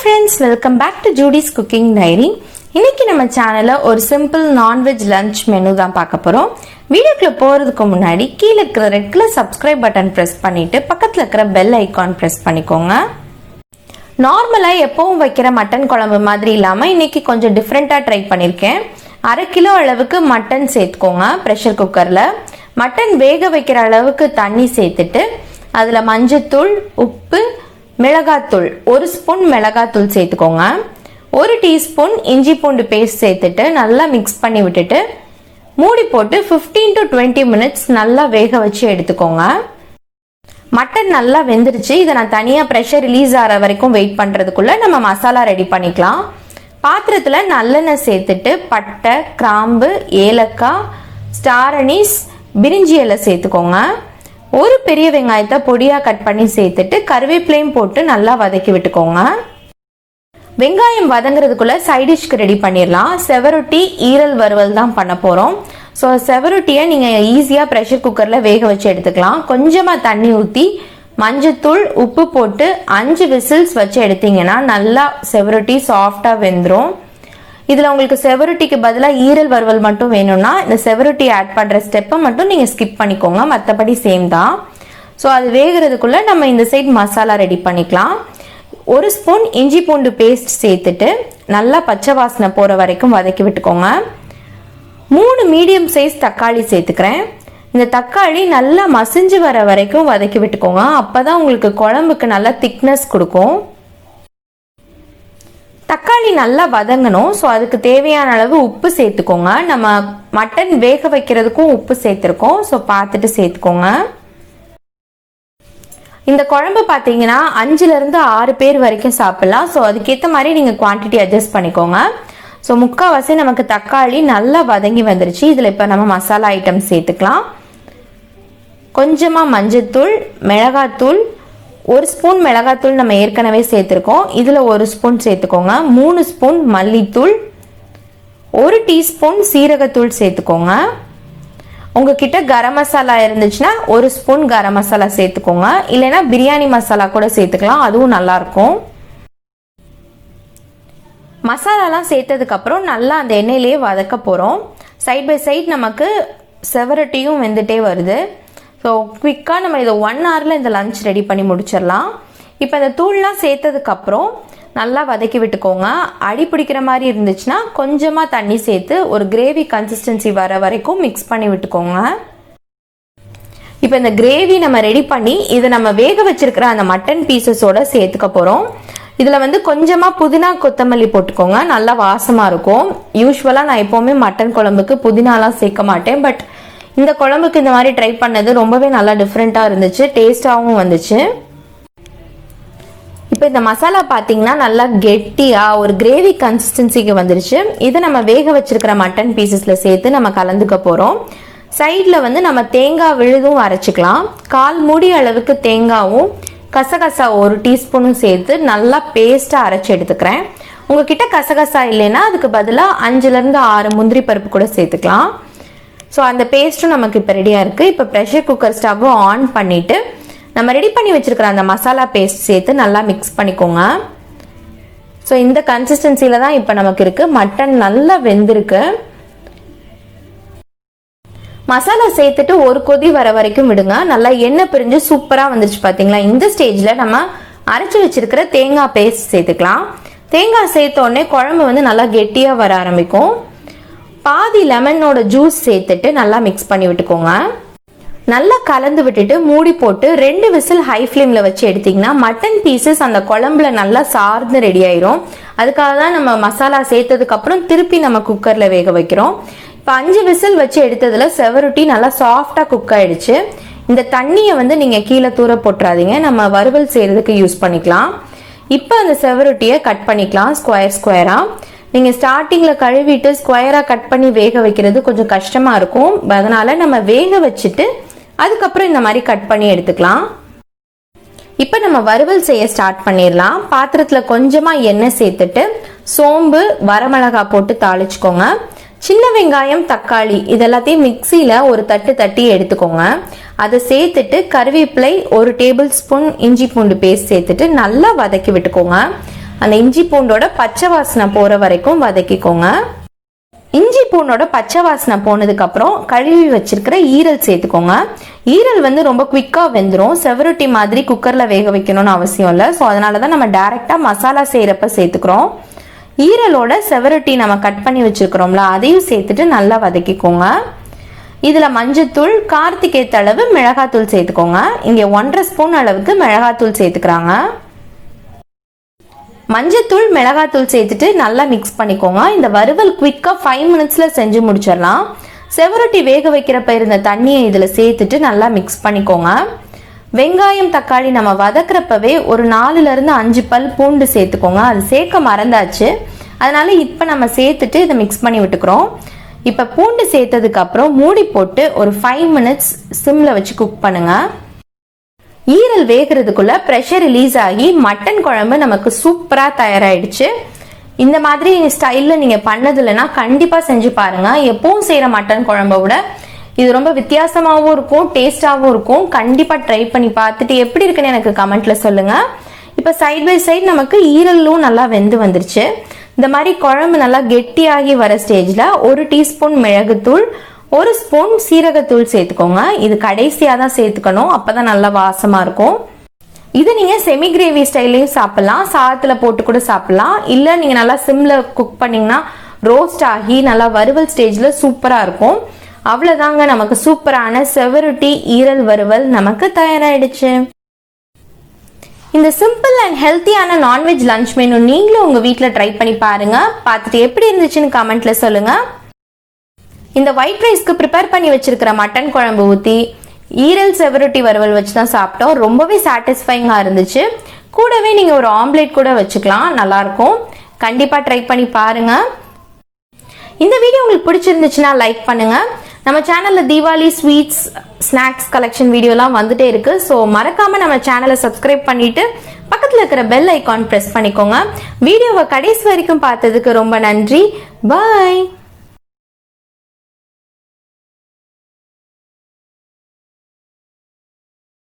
friends, welcome back to Judy's cooking diary. இன்னைக்கு நம்ம சேனல்ல ஒரு சிம்பிள் நான்வெஜ் லஞ்ச் மெனு தான் பார்க்க போறோம். வீடியோக்குள்ள போறதுக்கு முன்னாடி கீழ இருக்கிற red colour subscribe button press பண்ணிட்டு பக்கத்துல இருக்கிற பெல் ஐகான் பிரஸ் பண்ணிக்கோங்க. நார்மலா எப்பவும் வைக்கிற மட்டன் குழம்பு மாதிரி இல்லாம இன்னைக்கு கொஞ்சம் டிஃப்ரெண்டா ட்ரை பண்ணிருக்கேன். 1/2 கிலோ அளவுக்கு மட்டன் சேர்த்துக்கோங்க. பிரஷர் குக்கர்ல மட்டன் வேக வைக்கிற அளவுக்கு தண்ணி சேர்த்துட்டு அதுல மஞ்சத்தூள், உப்பு, மிளகாத்தூள் 1 ஸ்பூன் மிளகாத்தூள் சேர்த்துக்கோங்க. 1 டீஸ்பூன் இஞ்சி பூண்டு பேஸ்ட் சேர்த்துட்டு நல்லா மிக்ஸ் பண்ணி விட்டுட்டு மூடி போட்டு 15 to 20 மினிட்ஸ் நல்லா வேக வச்சு எடுத்துக்கோங்க. மட்டன் நல்லா வெந்துருச்சு. இதை நான் தனியா பிரஷர் ரிலீஸ் ஆகிற வரைக்கும் வெயிட் பண்றதுக்குள்ள நம்ம மசாலா ரெடி பண்ணிக்கலாம். பாத்திரத்துல நல்லெண்ணெய் சேர்த்துட்டு பட்டை, கிராம்பு, ஏலக்காய், ஸ்டார் அனீஸ், பிரிஞ்சி இலை சேர்த்துக்கோங்க. 1 பெரிய வெங்காயத்தை பொடியா கட் பண்ணி சேர்த்துட்டு கருவேப்பிலையும் போட்டு நல்லா வதக்கி விட்டுக்கோங்க. வெங்காயம் வதங்குறதுக்குள்ள சைட் டிஷ்க்கு ரெடி பண்ணிடலாம். செவரொட்டி, ஈரல் வறுவல் தான் பண்ண போறோம். ஸோ செவரொட்டியை நீங்க ஈஸியா ப்ரெஷர் குக்கர்ல வேக வச்சு எடுத்துக்கலாம். கொஞ்சமா தண்ணி ஊற்றி மஞ்சத்தூள், உப்பு போட்டு 5 விசில்ஸ் வச்சு எடுத்தீங்கன்னா நல்லா செவரொட்டி சாஃப்டா வெந்துடும். இதுல உங்களுக்கு செவரொட்டிக்கு பதிலாக ஈரல் வறுவல் மட்டும் வேணும்னா இந்த செவரொட்டி ஆட் பண்ற ஸ்டெப்பை மட்டும் நீங்க ஸ்கிப் பண்ணிக்கோங்க. மற்றபடி சேம் தான். ஸோ அது வேகிறதுக்குள்ள நம்ம இந்த சைட் மசாலா ரெடி பண்ணிக்கலாம். 1 ஸ்பூன் இஞ்சி பூண்டு பேஸ்ட் சேர்த்துட்டு நல்லா பச்சை வாசனை போற வரைக்கும் வதக்கி விட்டுக்கோங்க. 3 மீடியம் சைஸ் தக்காளி சேர்த்துக்கிறேன். இந்த தக்காளி நல்லா மசிஞ்சு வர வரைக்கும் வதக்கி விட்டுக்கோங்க. அப்பதான் உங்களுக்கு குழம்புக்கு நல்லா திக்னஸ் கொடுக்கும். தக்காளி நல்லா வதங்கணும். ஸோ அதுக்கு தேவையான அளவு உப்பு சேர்த்துக்கோங்க. நம்ம மட்டன் வேக வைக்கிறதுக்கும் உப்பு சேர்த்துருக்கோம். ஸோ பார்த்துட்டு சேர்த்துக்கோங்க. இந்த குழம்பு பார்த்தீங்கன்னா 5ல இருந்து 6 பேர் வரைக்கும் சாப்பிடலாம். ஸோ அதுக்கேற்ற மாதிரி நீங்கள் குவான்டிட்டி அட்ஜஸ்ட் பண்ணிக்கோங்க. ஸோ முக்கால்வாசி நமக்கு தக்காளி நல்லா வதங்கி வந்துருச்சு. இதில் இப்போ நம்ம மசாலா ஐட்டம் சேர்த்துக்கலாம். கொஞ்சமாக மஞ்சத்தூள், மிளகாத்தூள், 1 ஸ்பூன் மிளகாத்தூள் நம்ம ஏற்கனவே சேர்த்துருக்கோம். இதில் 1 ஸ்பூன் சேர்த்துக்கோங்க. 3 ஸ்பூன் மல்லித்தூள், 1 டீஸ்பூன் சீரகத்தூள் சேர்த்துக்கோங்க. உங்ககிட்ட கரம் மசாலா இருந்துச்சுன்னா 1 ஸ்பூன் கரம் மசாலா சேர்த்துக்கோங்க. இல்லைன்னா பிரியாணி மசாலா கூட சேர்த்துக்கலாம், அதுவும் நல்லா இருக்கும். மசாலாலாம் சேர்த்ததுக்கு அப்புறம் நல்லா அந்த எண்ணெயிலேயே வதக்க போறோம். சைட் பை சைட் நமக்கு செவரட்டியும் வெந்துட்டே வருது. ஸோ குவிக்காக நம்ம இதை 1 ஹவரில் இந்த லஞ்ச் ரெடி பண்ணி முடிச்சிடலாம். இப்போ இந்த தூள்லாம் சேர்த்ததுக்கப்புறம் நல்லா வதக்கி விட்டுக்கோங்க. அடி பிடிக்கிற மாதிரி இருந்துச்சுன்னா கொஞ்சமாக தண்ணி சேர்த்து ஒரு கிரேவி கன்சிஸ்டன்சி வர வரைக்கும் மிக்ஸ் பண்ணி விட்டுக்கோங்க. இப்போ இந்த கிரேவி நம்ம ரெடி பண்ணி இதை நம்ம வேக வச்சிருக்கிற அந்த மட்டன் பீசஸோட சேர்த்துக்க போகிறோம். இதில் கொஞ்சமாக புதினா, கொத்தமல்லி போட்டுக்கோங்க. நல்லா வாசமாக இருக்கும். யூஸ்வலாக நான் எப்போவுமே மட்டன் குழம்புக்கு புதினாலாம் சேர்க்க மாட்டேன். பட் இந்த குழம்புக்கு இந்த மாதிரி ட்ரை பண்ணது ரொம்பவே நல்லா டிஃப்ரெண்ட்டாக இருந்துச்சு. டேஸ்டாகவும் வந்துச்சு. இப்போ இந்த மசாலா பார்த்தீங்கன்னா நல்லா கெட்டியாக ஒரு கிரேவி கன்சிஸ்டன்சிக்கு வந்துருச்சு. இதை நம்ம வேக வச்சிருக்கிற மட்டன் பீசஸில் சேர்த்து நம்ம கலந்துக்க போகிறோம். சைடில் நம்ம தேங்காய் விழுதும் அரைச்சிக்கலாம். 1/4 மூடி அளவுக்கு தேங்காவும் கசகசா 1 டீஸ்பூனும் சேர்த்து நல்லா பேஸ்ட்டாக அரைச்சி எடுத்துக்கிறேன். உங்ககிட்ட கசகசா இல்லைன்னா அதுக்கு பதிலாக 5லேருந்து 6 முந்திரி பருப்பு கூட சேர்த்துக்கலாம். ஸோ அந்த பேஸ்ட்டும் நமக்கு இப்போ ரெடியாக இருக்குது. இப்போ ப்ரெஷர் குக்கர் ஸ்டவ்வை ஆன் பண்ணிவிட்டு நம்ம ரெடி பண்ணி வச்சுருக்கிற அந்த மசாலா பேஸ்ட் சேர்த்து நல்லா மிக்ஸ் பண்ணிக்கோங்க. ஸோ இந்த கன்சிஸ்டன்சியில் தான் இப்போ நமக்கு இருக்குது. மட்டன் நல்லா வெந்திருக்கு. மசாலா சேர்த்துட்டு ஒரு கொதி வர வரைக்கும் விடுங்க. நல்லா எண்ணெய் பிரிஞ்சு சூப்பராக வந்துருச்சு பார்த்தீங்களா. இந்த ஸ்டேஜில் நம்ம அரைச்சி வச்சிருக்கிற தேங்காய் பேஸ்ட் சேர்த்துக்கலாம். தேங்காய் சேர்த்தோடனே குழம்பு நல்லா கெட்டியாக வர ஆரம்பிக்கும். பாதி லெமனோட ஜூஸ் சேர்த்துட்டு நல்லா மிக்ஸ் பண்ணி விட்டுக்கோங்க. நல்லா கலந்து விட்டுட்டு மூடி போட்டு 2 விசில் ஹை ஃப்ளேமில் வச்சு எடுத்தீங்கன்னா மட்டன் பீசஸ் அந்த குழம்புல நல்லா சார்ந்து ரெடி ஆயிரும். அதுக்காக தான் நம்ம மசாலா சேர்த்ததுக்கு அப்புறம் திருப்பி நம்ம குக்கரில் வேக வைக்கிறோம். இப்போ 5 விசில் வச்சு எடுத்ததுல செவரொட்டி நல்லா சாஃப்டா குக் ஆயிடுச்சு. இந்த தண்ணியை நீங்க கீழே தூர போட்டுறாதீங்க. நம்ம வறுவல் செய்யறதுக்கு யூஸ் பண்ணிக்கலாம். இப்போ அந்த செவரொட்டியை கட் பண்ணிக்கலாம் ஸ்கொயரா. நீங்க ஸ்டார்டிங்ல கழுவிட்டு ஸ்கொயரா கட் பண்ணி வேக வைக்கிறது கொஞ்சம் கஷ்டமா இருக்கும். அதனால நம்ம வேக வச்சுட்டு அதுக்கப்புறம் இந்த மாதிரி கட் பண்ணி எடுத்துக்கலாம். இப்போ நம்ம வறுவல் செய்ய ஸ்டார்ட் பண்ணிடலாம். பாத்திரத்துல கொஞ்சமா எண்ணெய் சேர்த்துட்டு சோம்பு, வரமிளகாய் போட்டு தாளிச்சுக்கோங்க. சின்ன வெங்காயம், தக்காளி இதெல்லாத்தையும் மிக்சியில ஒரு தட்டு தட்டி எடுத்துக்கோங்க. அதை சேர்த்துட்டு கருவேப்பிலை 1 டேபிள் ஸ்பூன் இஞ்சி பூண்டு பேஸ்ட் சேர்த்துட்டு நல்லா வதக்கி விட்டுக்கோங்க. அந்த இஞ்சி பூண்டோட பச்சை வாசனை போற வரைக்கும் வதக்கிக்கோங்க. இஞ்சி பூண்டோட பச்சை வாசனை போனதுக்கு அப்புறம் கழுவி வச்சிருக்கிற ஈரல் சேர்த்துக்கோங்க. ஈரல் வந்து ரொம்ப குவிக்கா வெந்துடும். செவரொட்டி மாதிரி குக்கர்ல வேக வைக்கணும்னு அவசியம் இல்லை. ஸோ அதனாலதான் நம்ம டைரக்டா மசாலா செய்யறப்ப சேர்த்துக்கிறோம். ஈரலோட செவரொட்டி நம்ம கட் பண்ணி வச்சிருக்கிறோம்ல, அதையும் சேர்த்துட்டு நல்லா வதக்கிக்கோங்க. இதுல மஞ்சத்தூள், காரத்துக்கு ஏற்ற அளவு மிளகாத்தூள் சேர்த்துக்கோங்க. இங்க 1.5 ஸ்பூன் அளவுக்கு மிளகாத்தூள் சேர்த்துக்கிறாங்க. மஞ்சத்தூள், மிளகாத்தூள் சேர்த்துட்டு நல்லா மிக்ஸ் பண்ணிக்கோங்க. இந்த வறுவல் குவிக்கா 5 மினிட்ஸ்ல செஞ்சு முடிச்சிடலாம். செவரொட்டி வேக வைக்கிறப்ப இருந்த தண்ணியை இதுல சேர்த்துட்டு நல்லா மிக்ஸ் பண்ணிக்கோங்க. வெங்காயம், தக்காளி நம்ம வதக்குறப்பவே ஒரு 4ல இருந்து 5 பல் பூண்டு சேர்த்துக்கோங்க. அது சேர்க்க மறந்தாச்சு, அதனால இப்ப நம்ம சேர்த்துட்டு இதை மிக்ஸ் பண்ணி விட்டுக்கிறோம். இப்ப பூண்டு சேர்த்ததுக்கு அப்புறம் மூடி போட்டு ஒரு 5 மினிட்ஸ் சிம்ல வச்சு குக் பண்ணுங்க. ஈரல் வேகிறதுக்குள்ள பிரஷர் ரிலீஸ் ஆகி மட்டன் குழம்பு நமக்கு சூப்பரா தயாராயிடுச்சு. இந்த மாதிரி ஸ்டைல்ல நீங்க பண்ணது இல்லைன்னா கண்டிப்பா செஞ்சு பாருங்க. எப்பவும் செய்யற மட்டன் குழம்பை விட இது ரொம்ப வித்தியாசமாகவும் இருக்கும், டேஸ்டாகவும் இருக்கும். கண்டிப்பா ட்ரை பண்ணி பார்த்துட்டு எப்படி இருக்குன்னு எனக்கு கமெண்ட்ல சொல்லுங்க. இப்ப சைட் பை சைட் நமக்கு ஈரலும் நல்லா வெந்து வந்துருச்சு. இந்த மாதிரி குழம்பு நல்லா கெட்டியாகி வர ஸ்டேஜ்ல 1 டீஸ்பூன் மிளகுத்தூள், 1 ஸ்பூன் சீரகத்தூள் சேர்த்துக்கோங்க. இது கடைசியா தான் சேர்த்துக்கணும், அப்பதான் நல்லா வாசமா இருக்கும். இது நீங்க செமி கிரேவி ஸ்டைலையும் சாப்பிடலாம், சாதத்துல போட்டு கூட சாப்பிடலாம். இல்ல நீங்க நல்லா சிம்ல குக் பண்ணீங்கன்னா ரோஸ்ட் ஆகி நல்லா வறுவல் ஸ்டேஜ்ல சூப்பரா இருக்கும். அவ்வளவுதாங்க, நமக்கு சூப்பரான செவரொட்டி ஈரல் வறுவல் நமக்கு தயாராயிடுச்சு. இந்த சிம்பிள் அண்ட் ஹெல்த்தியான நான்வெஜ் லஞ்ச் மெனு நீங்களும் உங்க வீட்டுல ட்ரை பண்ணி பாருங்க. பார்த்துட்டு எப்படி இருந்துச்சுன்னு கமெண்ட்ல சொல்லுங்க. இந்த ஒயிட் ரைஸ்க்கு ப்ரிப்பேர் பண்ணி வச்சிருக்கிற மட்டன் குழம்பு ஊத்தி ஈரல் செவரொட்டி வறுவல் வச்சு தான் சாப்பிட்டோம். ரொம்பவே சாட்டிஸ்ஃபைங்கா இருந்துச்சு. கூடவே நீங்க ஒரு ஆம்லேட் கூட வச்சுக்கலாம், நல்லா இருக்கும். கண்டிப்பா ட்ரை பண்ணி பாருங்க. இந்த வீடியோ உங்களுக்கு பிடிச்சிருந்துச்சுன்னா லைக் பண்ணுங்க. நம்ம சேனல்ல தீபாவளி ஸ்வீட்ஸ், ஸ்நாக்ஸ் கலெக்ஷன் வீடியோலாம் வந்துட்டே இருக்கு. ஸோ மறக்காம நம்ம சேனலை சப்ஸ்கிரைப் பண்ணிட்டு பக்கத்துல இருக்கிற பெல் ஐகான் பிரஸ் பண்ணிக்கோங்க. வீடியோவை கடைசி வரைக்கும் பார்த்ததுக்கு ரொம்ப நன்றி. பாய்.